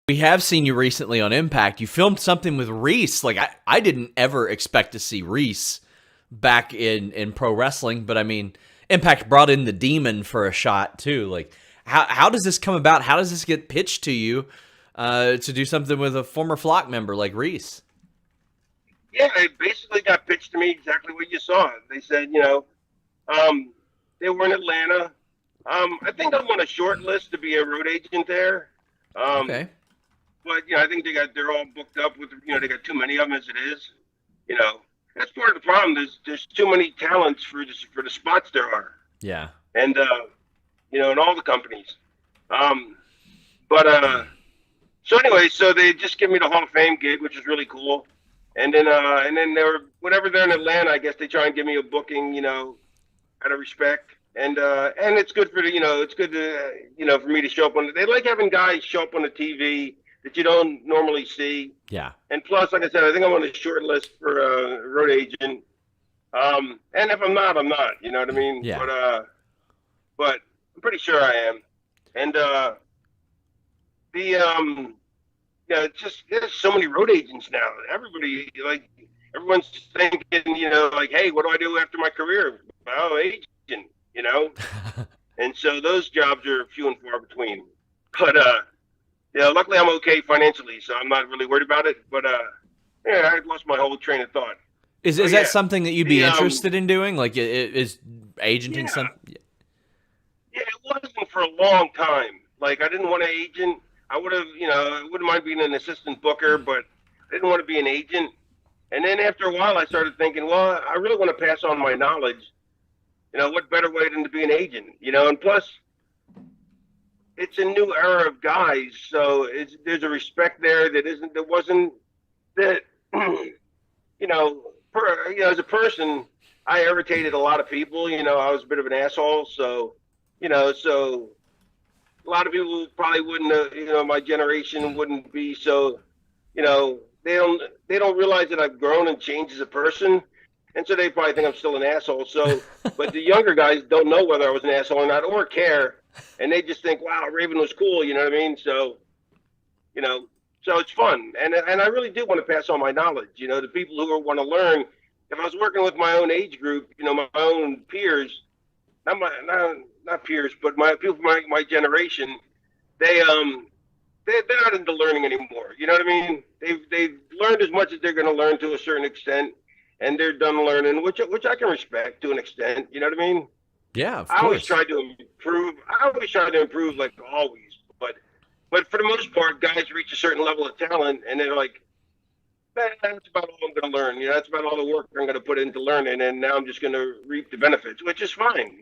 We have seen you recently on Impact. You filmed something with Reese. Like I didn't ever expect to see Reese back in pro wrestling, but I mean, Impact brought in the Demon for a shot too. Like, how does this come about? How does this get pitched to you to do something with a former Flock member like Reese? Yeah, it basically got pitched to me exactly what you saw. They said, um, they were in Atlanta. I think I'm on a short list to be a road agent there. Um, Okay. but I think they're all booked up with they got too many of them as it is. You know, that's part of the problem. There's too many talents for the spots there are, Yeah. and in all the companies. Um, but so anyway, so they just give me the Hall of Fame gig, which is really cool. And then they were whenever they're in Atlanta, I guess they try and give me a booking, out of respect. And it's good for it's good to for me to show up on. They like having guys show up on the TV that you don't normally see. Yeah. And plus, like I said, I think I'm on the short list for a road agent. And if I'm not, I'm not. You know what I mean? Yeah. But I'm pretty sure I am. And the yeah, it's just there's so many road agents now. Everyone's thinking, like, hey, what do I do after my career? Oh, agent, you know. And so those jobs are few and far between. But yeah, luckily I'm okay financially, so I'm not really worried about it. But yeah, I lost my whole train of thought. So Is that yeah, something that you'd be the interested in doing? Like, is agenting yeah, some? yeah, it wasn't for a long time. Like I didn't want an agent. I would have, I wouldn't mind being an assistant booker, but I didn't want to be an agent. And then after a while, I started thinking, well, I really want to pass on my knowledge. What better way than to be an agent? And plus, it's a new era of guys, so there's a respect there wasn't that. As a person, I irritated a lot of people. I was a bit of an asshole, so a lot of people probably wouldn't, my generation wouldn't be so, you know, they don't realize that I've grown and changed as a person, and so they probably think I'm still an asshole. So, but the younger guys don't know whether I was an asshole or not, or care, and they just think, wow, Raven was cool. You know what I mean? So, you know, so it's fun, and I really do want to pass on my knowledge. To people who want to learn. If I was working with my own age group, my own peers, not peers, but my people from my generation, they they're not into learning anymore. You know what I mean? They've learned as much as they're going to learn to a certain extent, and they're done learning, which I can respect to an extent. You know what I mean? Yeah, of I always course. try to improve. Like always, but for the most part, guys reach a certain level of talent, and they're like, that's about all I'm going to learn. That's about all the work I'm going to put into learning, and now I'm just going to reap the benefits, which is fine.